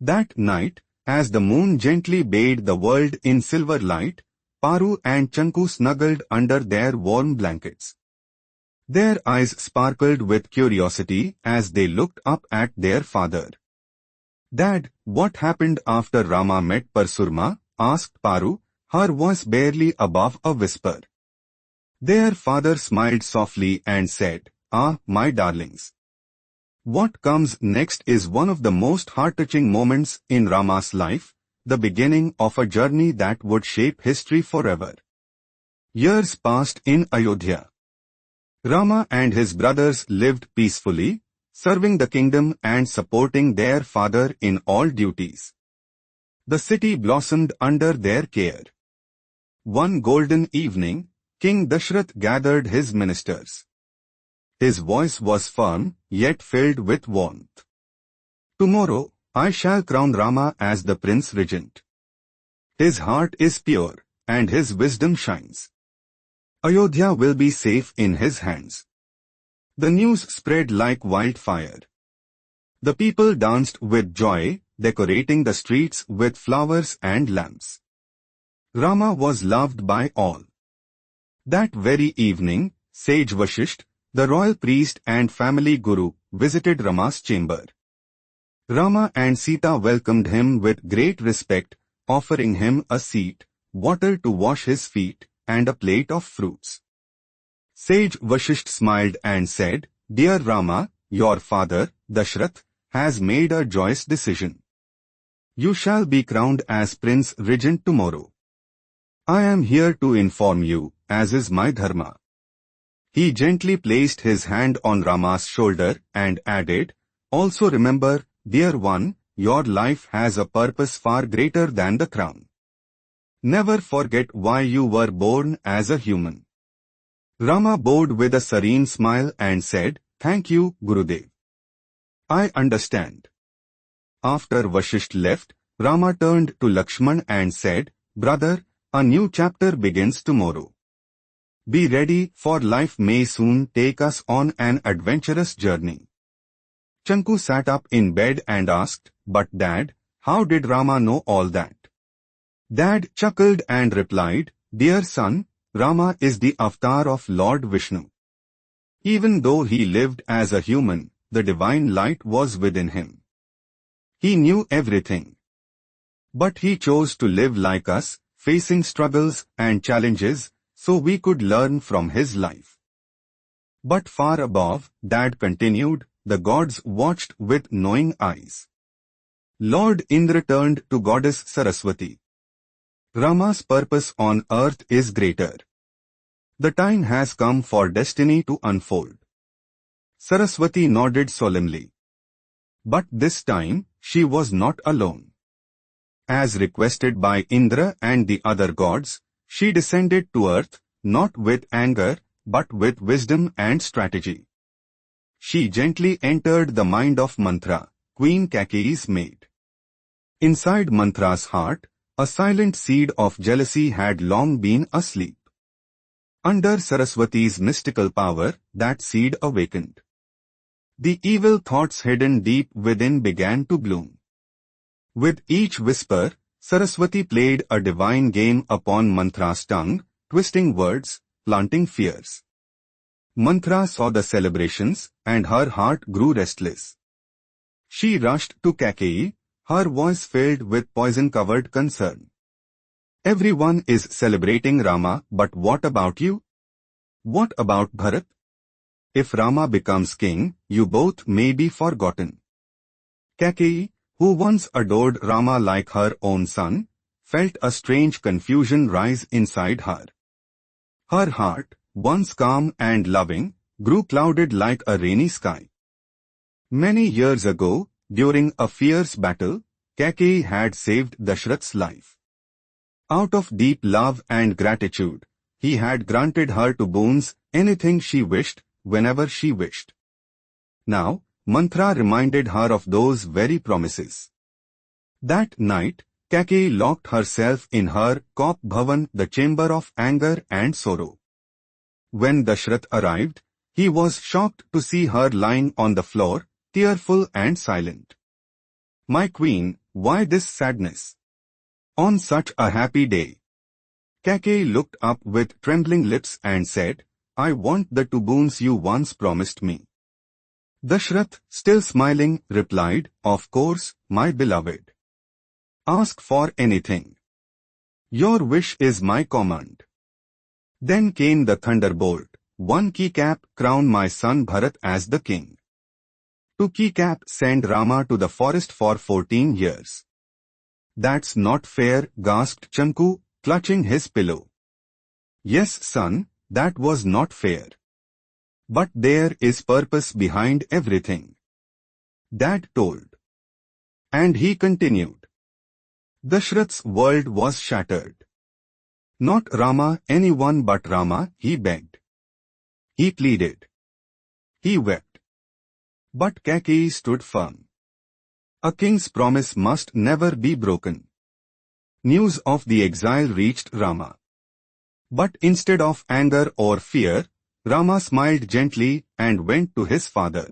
That night, as the moon gently bathed the world in silver light, Paru and Chanku snuggled under their warm blankets. Their eyes sparkled with curiosity as they looked up at their father. "Dad, what happened after Rama met Parsurma?" asked Paru, her voice barely above a whisper. Their father smiled softly and said, "Ah, my darlings. What comes next is one of the most heart-touching moments in Rama's life, the beginning of a journey that would shape history forever." Years passed in Ayodhya. Rama and his brothers lived peacefully, serving the kingdom and supporting their father in all duties. The city blossomed under their care. One golden evening, King Dashrath gathered his ministers. His voice was firm, yet filled with warmth. "Tomorrow, I shall crown Rama as the Prince Regent. His heart is pure, and his wisdom shines. Ayodhya will be safe in his hands." The news spread like wildfire. The people danced with joy, decorating the streets with flowers and lamps. Rama was loved by all. That very evening, Sage Vashisht, the royal priest and family guru, visited Rama's chamber. Rama and Sita welcomed him with great respect, offering him a seat, water to wash his feet, and a plate of fruits. Sage Vashisht smiled and said, "Dear Rama, your father, Dashrath, has made a joyous decision. You shall be crowned as Prince Regent tomorrow. I am here to inform you, as is my dharma." He gently placed his hand on Rama's shoulder and added, "Also remember, dear one, your life has a purpose far greater than the crown. Never forget why you were born as a human." Rama bowed with a serene smile and said, "Thank you, Gurudev. I understand." After Vashisht left, Rama turned to Lakshman and said, "Brother, a new chapter begins tomorrow. Be ready, for life may soon take us on an adventurous journey." Chanku sat up in bed and asked, "But Dad, how did Rama know all that?" Dad chuckled and replied, "Dear son, Rama is the avatar of Lord Vishnu. Even though he lived as a human, the divine light was within him. He knew everything. But he chose to live like us, facing struggles and challenges, so we could learn from his life." But far above, Dad continued, the gods watched with knowing eyes. Lord Indra turned to Goddess Saraswati. "Rama's purpose on earth is greater. The time has come for destiny to unfold." Saraswati nodded solemnly. But this time, she was not alone. As requested by Indra and the other gods, she descended to earth, not with anger, but with wisdom and strategy. She gently entered the mind of Manthra, Queen Kaikeyi's maid. Inside Manthra's heart, a silent seed of jealousy had long been asleep. Under Saraswati's mystical power, that seed awakened. The evil thoughts hidden deep within began to bloom. With each whisper, Saraswati played a divine game upon Manthra's tongue, twisting words, planting fears. Manthra saw the celebrations, and her heart grew restless. She rushed to Kaikeyi, her voice filled with poison-covered concern. "Everyone is celebrating Rama, but what about you? What about Bharat? If Rama becomes king, you both may be forgotten." Kaikeyi, who once adored Rama like her own son, felt a strange confusion rise inside her. Her heart, once calm and loving, grew clouded like a rainy sky. Many years ago, during a fierce battle, Kaikeyi had saved Dashrath's life. Out of deep love and gratitude, he had granted her two boons, anything she wished, whenever she wished. Now, Manthra reminded her of those very promises. That night, Kaikeyi locked herself in her Kop Bhavan, the chamber of anger and sorrow. When Dashrath arrived, he was shocked to see her lying on the floor, tearful and silent. My queen, why this sadness? On such a happy day. Kaikeyi looked up with trembling lips and said, I want the two boons you once promised me. Dashrath, still smiling, replied, Of course, my beloved. Ask for anything. Your wish is my command. Then came the thunderbolt. 1 keycap, crown my son Bharat as the king. 2 keycap, send Rama to the forest for 14 years. That's not fair, gasped Chanku, clutching his pillow. Yes, son, that was not fair. But there is purpose behind everything. Dad told. And he continued. Dashrath's world was shattered. Not Rama, anyone but Rama, he begged. He pleaded. He wept. But Kaikeyi stood firm. A king's promise must never be broken. News of the exile reached Rama. But instead of anger or fear, Rama smiled gently and went to his father.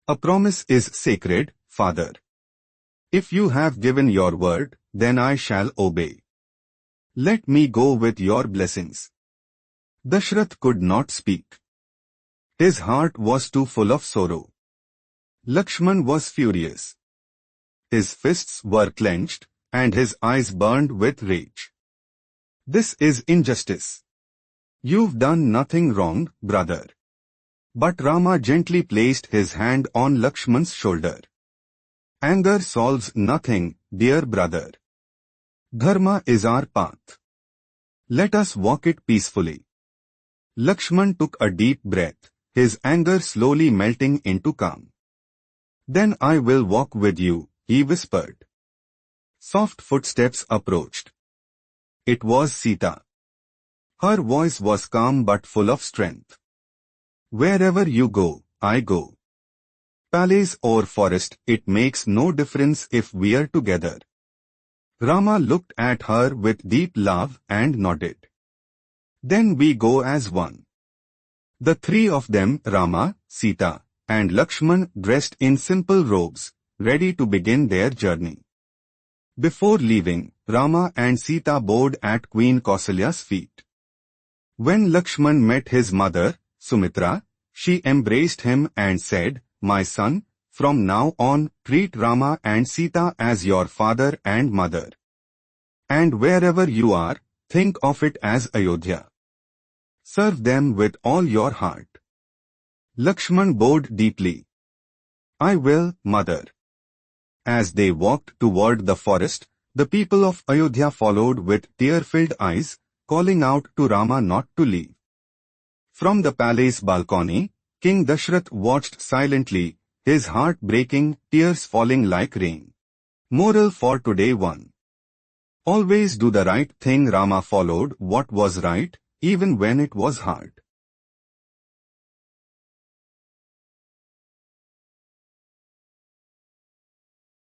A promise is sacred, father. If you have given your word, then I shall obey. Let me go with your blessings. Dashrath could not speak. His heart was too full of sorrow. Lakshman was furious. His fists were clenched, and his eyes burned with rage. This is injustice. You've done nothing wrong, brother. But Rama gently placed his hand on Lakshman's shoulder. Anger solves nothing, dear brother. Dharma is our path. Let us walk it peacefully. Lakshman took a deep breath, his anger slowly melting into calm. Then I will walk with you, he whispered. Soft footsteps approached. It was Sita. Her voice was calm but full of strength. Wherever you go, I go. Palace or forest, it makes no difference if we are together. Rama looked at her with deep love and nodded. Then we go as one. The three of them, Rama, Sita, and Lakshman, dressed in simple robes, ready to begin their journey. Before leaving, Rama and Sita bowed at Queen Kausalya's feet. When Lakshman met his mother, Sumitra, she embraced him and said, My son, from now on, treat Rama and Sita as your father and mother. And wherever you are, think of it as Ayodhya. Serve them with all your heart. Lakshman bowed deeply. I will, mother. As they walked toward the forest, the people of Ayodhya followed with tear-filled eyes, calling out to Rama not to leave. From the palace balcony, King Dashrath watched silently, his heart breaking, tears falling like rain. Moral for today 1. Always do the right thing. Rama followed what was right, even when it was hard.